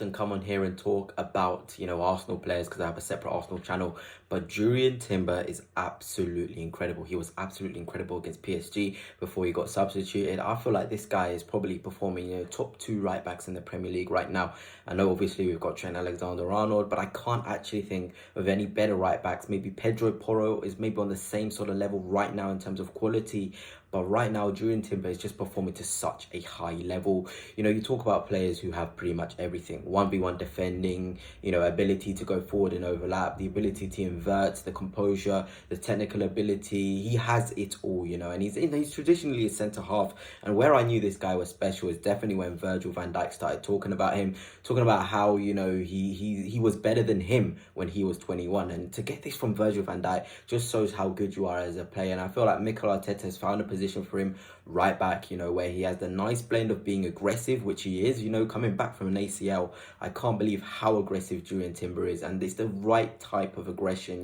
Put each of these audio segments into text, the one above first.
often come on here and talk about, Arsenal players because I have a separate Arsenal channel. But Jurrien Timber is absolutely incredible. He was absolutely incredible against PSG before he got substituted. I feel like this guy is probably performing, top two right backs in the Premier League right now. I know obviously we've got Trent Alexander-Arnold, but I can't actually think of any better right backs. Maybe Pedro Porro is maybe on the same sort of level right now in terms of quality. But right now, Jurrien Timber is just performing to such a high level. You talk about players who have pretty much everything. 1v1 defending, ability to go forward and overlap, the ability to invert, the composure, the technical ability. He has it all, and he's traditionally a centre-half. And where I knew this guy was special is definitely when Virgil van Dijk started talking about him, talking about how, he was better than him when he was 21. And to get this from Virgil van Dijk just shows how good you are as a player. And I feel like Mikel Arteta has found a position for him right back, where he has the nice blend of being aggressive, which he is, coming back from an ACL. I can't believe how aggressive Jurrien Timber is, and it's the right type of aggression.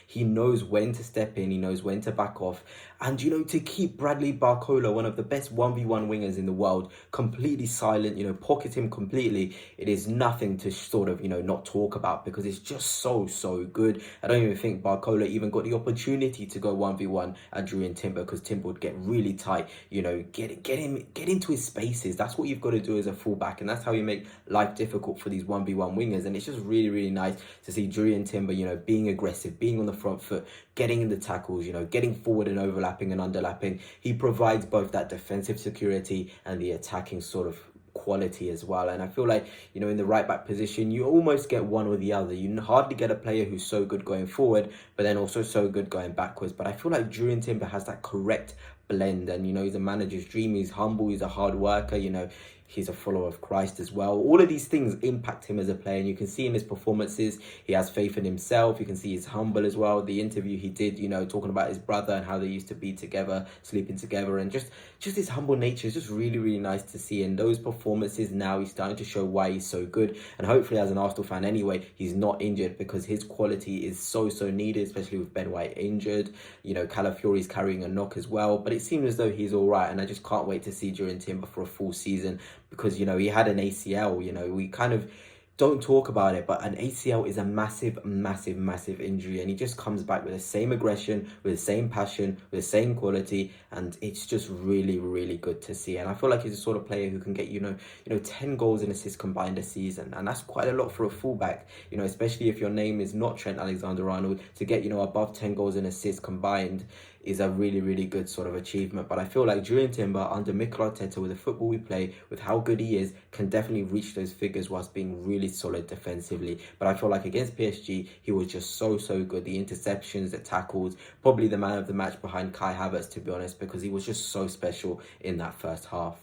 He knows when to step in, he knows when to back off, and to keep Bradley Barcola, one of the best 1v1 wingers in the world, completely silent, pocket him completely. It is nothing to sort of not talk about, because it's just so good. I don't even think Barcola even got the opportunity to go 1v1 at Jurrien Timber, because Timber would get really tight. Get into his spaces. That's what you've got to do as a fullback, and that's how you make life difficult for these 1v1 wingers. And it's just really nice to see Jurrien Timber, being aggressive, being on the front foot, getting in the tackles, getting forward and overlapping and underlapping. He provides both that defensive security and the attacking sort of quality as well. And I feel like, in the right back position, you almost get one or the other. You hardly get a player who's so good going forward, but then also so good going backwards. But I feel like Jurrien Timber has that correct blend, and he's a manager's dream. He's humble, he's a hard worker, he's a follower of Christ as well. All of these things impact him as a player, and you can see in his performances, he has faith in himself. You can see he's humble as well. The interview he did, talking about his brother and how they used to be together, sleeping together, and just his humble nature is just really nice to see. And those performances, now he's starting to show why he's so good. And hopefully, as an Arsenal fan anyway, he's not injured, because his quality is so needed, especially with Ben White injured. Calafiori's carrying a knock as well, but it seems as though he's all right. And I just can't wait to see Jurrien Timber for a full season, because, he had an ACL. We kind of don't talk about it, but an ACL is a massive injury, and he just comes back with the same aggression, with the same passion, with the same quality, and it's just really good to see. And I feel like he's the sort of player who can get 10 goals and assists combined a season, and that's quite a lot for a fullback, especially if your name is not Trent Alexander-Arnold. To get above 10 goals and assists combined is a really good sort of achievement. But I feel like Jurrien Timber, under Mikel Arteta, with the football we play, with how good he is, can definitely reach those figures whilst being really solid defensively. But I feel like against PSG, he was just so good. The interceptions, the tackles, probably the man of the match behind Kai Havertz, to be honest, because he was just so special in that first half.